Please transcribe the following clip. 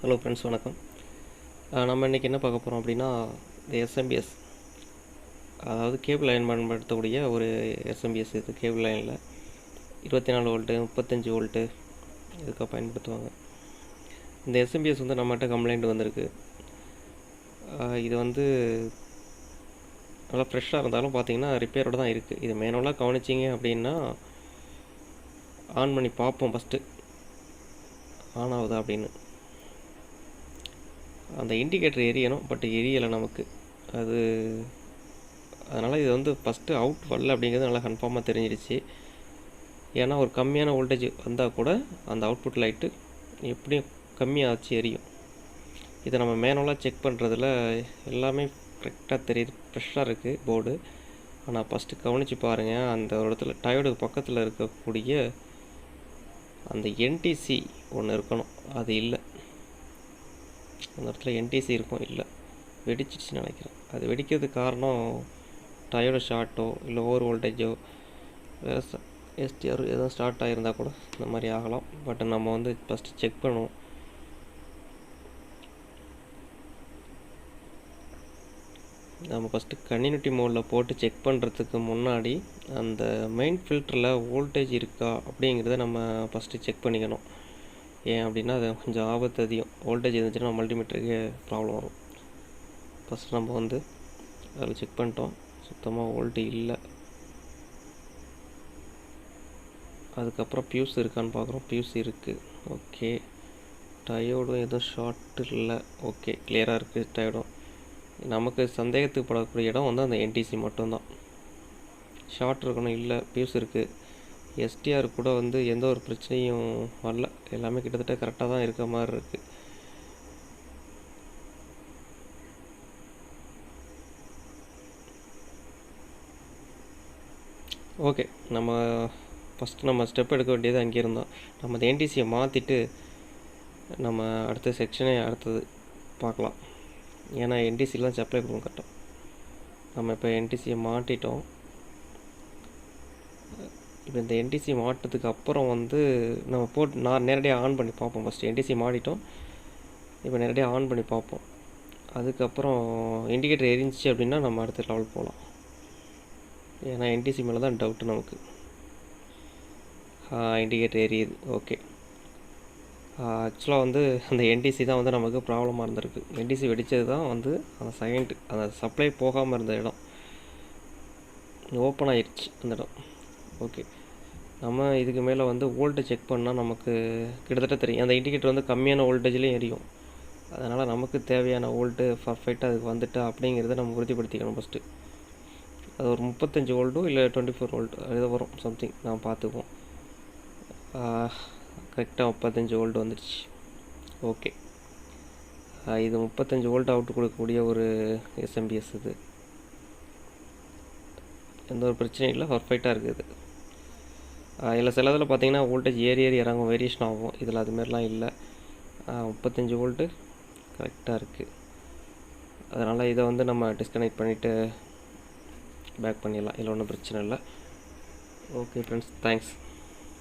Hello friends, வணக்கம். நம்ம இன்றைக்கி என்ன பார்க்க போகிறோம் அப்படின்னா, இந்த எஸ்எம்பிஎஸ், அதாவது கேபிள் லைன் பயன்படுத்தக்கூடிய ஒரு எஸ்எம்பிஎஸ். இது கேபிள் லைனில் 24 வோல்ட்டு 35 வோல்ட்டு இதுக்காக பயன்படுத்துவாங்க. இந்த எஸ்எம்பிஎஸ் வந்து நம்மகிட்ட கம்ப்ளைண்ட் வந்திருக்கு. இது வந்து நல்லா ஃப்ரெஷ்ஷாக இருந்தாலும் பார்த்தீங்கன்னா ரிப்பேரோடு தான் இருக்குது. இது மேனுவலாக கவனிச்சிங்க அப்படின்னா ஆன் பண்ணி பார்ப்போம், ஃபஸ்ட்டு ஆன் ஆகுதா அப்படின்னு. அந்த இண்டிகேட்டர் எரியணும், பட் எரியலை நமக்கு. அதனால் இது வந்து ஃபஸ்ட்டு அவுட் வரல அப்படிங்கிறது நல்லா கன்ஃபார்மாக தெரிஞ்சிருச்சு. ஏன்னா ஒரு கம்மியான வோல்டேஜ் வந்தால் கூட அந்த அவுட்புட் லைட்டு எப்படியும் கம்மியாச்சு எரியும். இதை நம்ம மேனுவலாக செக் பண்ணுறதுல எல்லாமே கரெக்டாக தெரியுது, ஃப்ரெஷ்ஷாக இருக்குது போர்டு. ஆனால் ஃபஸ்ட்டு கவனித்து பாருங்கள், அந்த ஒரு இடத்துல டயோடுக்கு பக்கத்தில் இருக்கக்கூடிய அந்த என்டிசி ஒன்று இருக்கணும், அது இல்லை. அந்த இடத்துல என்டிசி இருக்கும், இல்லை, வெடிச்சிடுச்சுன்னு நினைக்கிறேன். அது வெடிக்கிறதுக்கு காரணம் டயோடு ஷார்ட்டோ இல்லை ஓவர் வோல்டேஜோ வேறு எஸ்டிஆர் எதுவும் ஸ்டார்ட் ஆகிருந்தால் கூட இந்த மாதிரி ஆகலாம். பட் நம்ம வந்து ஃபஸ்ட்டு செக் பண்ணுவோம். நம்ம ஃபஸ்ட்டு கன்டினியூட்டி மோடில் போட்டு செக் பண்ணுறதுக்கு முன்னாடி அந்த மெயின் ஃபில்டரில் வோல்டேஜ் இருக்கா அப்படிங்கிறத நம்ம ஃபஸ்ட்டு செக் பண்ணிக்கணும். ஏன் அப்படின்னா அது கொஞ்சம் ஆபத்து அதிகம். வோல்டேஜ் இருந்துச்சுன்னா மல்டிமீட்டருக்கு ப்ராப்ளம் வரும். ஃபஸ்ட்டு நம்ம வந்து அதில் செக் பண்ணிட்டோம், சுத்தமாக வோல்ட்டு இல்லை. அதுக்கப்புறம் பியூஸ் இருக்கான்னு பார்க்குறோம், பியூஸ் இருக்குது, ஓகே. டயோடும் எதுவும் ஷார்ட் இல்லை, ஓகே, கிளியராக இருக்குது டயோடும். நமக்கு சந்தேகத்துக்கு படக்கூடிய இடம் வந்து அந்த என்டிசி மட்டும்தான். ஷார்ட் இருக்கணும், இல்லை, பியூஸ் இருக்குது. எஸ்டிஆர் கூட வந்து எந்த ஒரு பிரச்சனையும் வரல, எல்லாமே கிட்டத்தட்ட கரெக்டாக தான் இருக்க மாதிரி இருக்குது. ஓகே, நம்ம ஃபஸ்ட்டு நம்ம ஸ்டெப் எடுக்க வேண்டியது அங்கே இருந்தோம். நம்ம அந்த என்டிசியை மாற்றிட்டு நம்ம அடுத்த செக்ஷனே அடுத்தது பார்க்கலாம். ஏன்னா என்டிசிலாம் சப்ளை கொடுக்கும் கரெக்டாக. நம்ம இப்போ என்டிசியை மாட்டிட்டோம். இப்போ இந்த என்டிசி மாட்டுறதுக்கு அப்புறம் வந்து நம்ம போட்டு நான் நேரடியாக ஆன் பண்ணி பார்ப்போம். ஃபஸ்ட்டு என்டிசி மாட்டிட்டோம், இப்போ நேரடியாக ஆன் பண்ணி பார்ப்போம். அதுக்கப்புறம் இண்டிகேட்டர் எரிஞ்சிச்சு அப்படின்னா நம்ம அடுத்த லெவல் போகலாம். ஏன்னா என்டிசி மேலே தான் டவுட்டு நமக்கு. இண்டிகேட்டர் எரியுது, ஓகே. ஆக்சுவலாக வந்து அந்த என்டிசி தான் வந்து நமக்கு ப்ராப்ளமாக இருந்திருக்கு. என்டிசி வெடித்தது தான் வந்து அந்த செகண்ட் அந்த சப்ளை போகாமல் இருந்த இடம் ஓப்பன் ஆகிடுச்சு அந்த இடம். ஓகே, நம்ம இதுக்கு மேலே வந்து வோல்ட்டேஜ் செக் பண்ணால் நமக்கு கிட்டத்தட்ட தெரியும். அந்த இண்டிகேட்டர் வந்து கம்மியான வோல்டேஜ்லேயும் எரியும். அதனால் நமக்கு தேவையான வோல்ட்டு பர்ஃபெக்டாக அதுக்கு வந்துட்டா அப்படிங்கிறத நம்ம உறுதிப்படுத்திக்கணும் ஃபஸ்ட்டு. அது ஒரு 35 வோல்ட்டோ இல்லை 24 வோல்ட் அது வரும் சம்திங், நாம் பார்த்துக்குவோம். கரெக்டாக 35 வோல்ட் வந்துடுச்சு, ஓகே. இது 35 வோல்ட் அவுட் கொடுக்கக்கூடிய ஒரு எஸ்எம்பிஎஸ். இது எந்த ஒரு பிரச்சனையும் இல்லை, பர்ஃபெக்டாக இருக்குது. இதில் சில இதில் பார்த்தீங்கன்னா வோல்டேஜ் ஏறி இறங்கும், வேரியேஷன் ஆகும். இதில் அதுமாரிலாம் இல்லை, 35 வோல்ட்டு கரெக்டாக இருக்குது. அதனால் இதை வந்து நம்ம டிஸ்கனெக்ட் பண்ணிவிட்டு பேக் பண்ணிடலாம், இதில் ஒன்றும் பிரச்சனை இல்லை. Okay friends, thanks.